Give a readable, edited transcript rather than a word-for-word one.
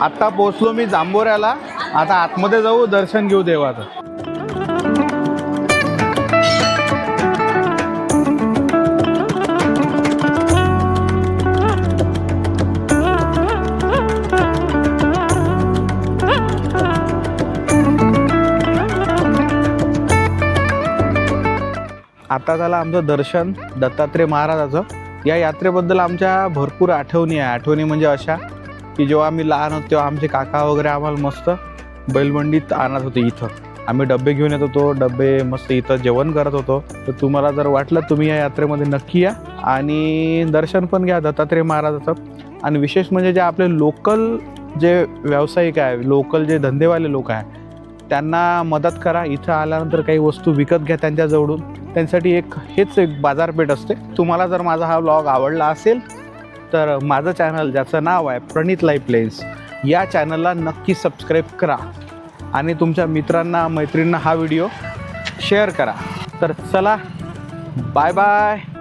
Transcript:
आता पोहोचलो मी जांभोऱ्याला. आता आतमध्ये जाऊ, दर्शन घेऊ देवाचं. आता झालं आमचं दर्शन दत्तात्रय महाराजाचं. या यात्रेबद्दल आमच्या भरपूर आठवणी आहे. आठवणी म्हणजे अशा की जेव्हा आम्ही लहान होतो तेव्हा आमचे काका वगैरे आम्हाला मस्त बैलमंडीत आणत होते. इथं आम्ही डबे घेऊन येत होतो, डबे मस्त इथं जेवण करत होतो. तर तुम्हाला जर वाटलं तुम्ही या यात्रेमध्ये नक्की या आणि दर्शन पण घ्या दत्तात्रय महाराजाचं. आणि विशेष म्हणजे जे आपले लोकल जे व्यावसायिक आहे, लोकल जे धंदेवाले लोक आहे, त्यांना मदत करा. इथं आल्यानंतर काही वस्तू विकत घ्या त्यांच्याजवळून. त्यांच्यासाठी हेच एक बाजारपेठ असते. तुम्हाला जर माझा हा व्लॉग आवडला असेल तर माझं चॅनल ज्याचं नाव आहे प्रणित लाईफ लेन्स, या चॅनलला नक्की सबस्क्राईब करा आणि तुमच्या मित्रांना मैत्रिणींना हा व्हिडिओ शेअर करा. तर चला, बाय बाय.